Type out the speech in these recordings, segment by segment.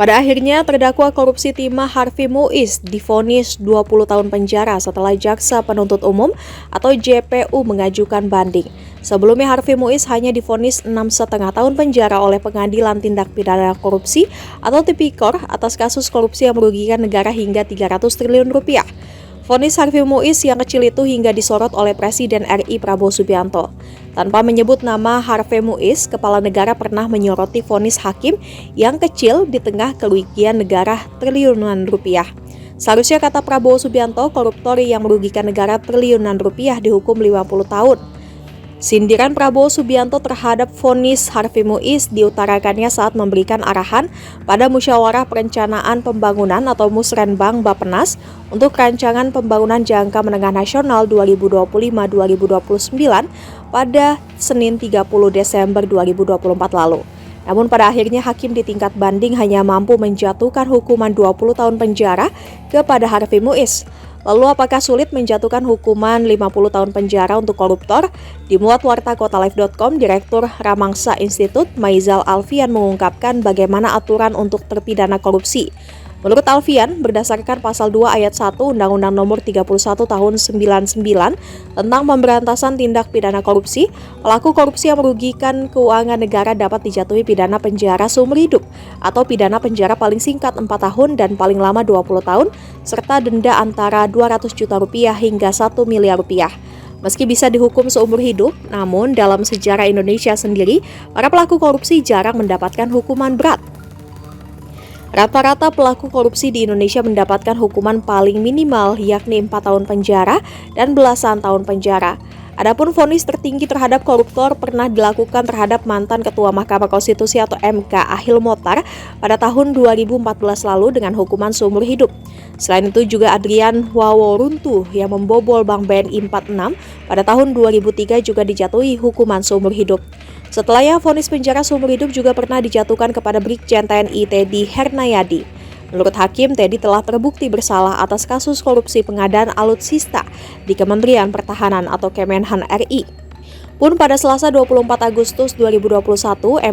Pada akhirnya, terdakwa korupsi timah Harvey Muiz divonis 20 tahun penjara setelah Jaksa Penuntut Umum atau JPU mengajukan banding. Sebelumnya Harvey Muiz hanya divonis 6,5 tahun penjara oleh Pengadilan Tindak Pidana Korupsi atau Tipikor atas kasus korupsi yang merugikan negara hingga 300 triliun rupiah. Vonis Harvey Muiz yang kecil itu hingga disorot oleh Presiden RI Prabowo Subianto. Tanpa menyebut nama Harvey Muiz, kepala negara pernah menyoroti vonis hakim yang kecil di tengah kerugian negara triliunan rupiah. Seharusnya, kata Prabowo Subianto, koruptor yang merugikan negara triliunan rupiah dihukum 50 tahun. Sindiran Prabowo Subianto terhadap vonis Harvey Muiz diutarakannya saat memberikan arahan pada Musyawarah Perencanaan Pembangunan atau Musrenbang Bappenas untuk Rancangan Pembangunan Jangka Menengah Nasional 2025-2029 pada Senin 30 Desember 2024 lalu. Namun pada akhirnya hakim di tingkat banding hanya mampu menjatuhkan hukuman 20 tahun penjara kepada Harvey Muiz. Lalu apakah sulit menjatuhkan hukuman 50 tahun penjara untuk koruptor? Dimuat warta kotalife.com, Direktur Ramangsa Institute Maizal Alfian mengungkapkan bagaimana aturan untuk terpidana korupsi. Menurut Alfian, berdasarkan pasal 2 ayat 1 Undang-Undang Nomor 31 Tahun 99 tentang pemberantasan tindak pidana korupsi, pelaku korupsi yang merugikan keuangan negara dapat dijatuhi pidana penjara seumur hidup atau pidana penjara paling singkat 4 tahun dan paling lama 20 tahun serta denda antara 200 juta rupiah hingga 1 miliar rupiah. Meski bisa dihukum seumur hidup, namun dalam sejarah Indonesia sendiri, para pelaku korupsi jarang mendapatkan hukuman berat. Rata-rata pelaku korupsi di Indonesia mendapatkan hukuman paling minimal yakni 4 tahun penjara dan belasan tahun penjara. Adapun vonis tertinggi terhadap koruptor pernah dilakukan terhadap mantan Ketua Mahkamah Konstitusi atau MK Achil Motar pada tahun 2014 lalu dengan hukuman seumur hidup. Selain itu juga Adrian Waworuntu yang membobol Bank BNI 46 pada tahun 2003 juga dijatuhi hukuman seumur hidup. Setelahnya, vonis penjara seumur hidup juga pernah dijatuhkan kepada Brigjen TNI Teddy Hernayadi. Menurut hakim, Teddy telah terbukti bersalah atas kasus korupsi pengadaan alutsista di Kementerian Pertahanan atau Kemenhan RI. Pun pada Selasa 24 Agustus 2021,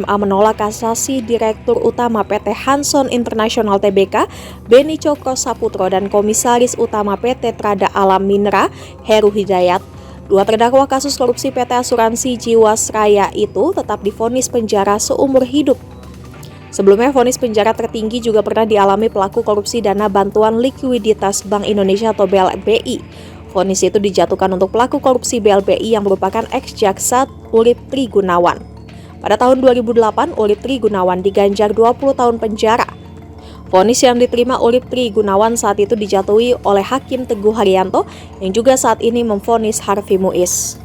MA menolak kasasi Direktur Utama PT Hanson International Tbk, Beni Cokro Saputro dan Komisaris Utama PT Trada Alam Minera, Heru Hidayat. Dua terdakwa kasus korupsi PT Asuransi Jiwasraya itu tetap divonis penjara seumur hidup. Sebelumnya, vonis penjara tertinggi juga pernah dialami pelaku korupsi dana bantuan likuiditas Bank Indonesia atau BLBI. Vonis itu dijatuhkan untuk pelaku korupsi BLBI yang merupakan ex-jaksa Urip Tri Gunawan. Pada tahun 2008, Urip Tri Gunawan diganjar 20 tahun penjara. Vonis yang diterima Urip Tri Gunawan saat itu dijatuhi oleh Hakim Teguh Haryanto yang juga saat ini memvonis Harvey Muiz.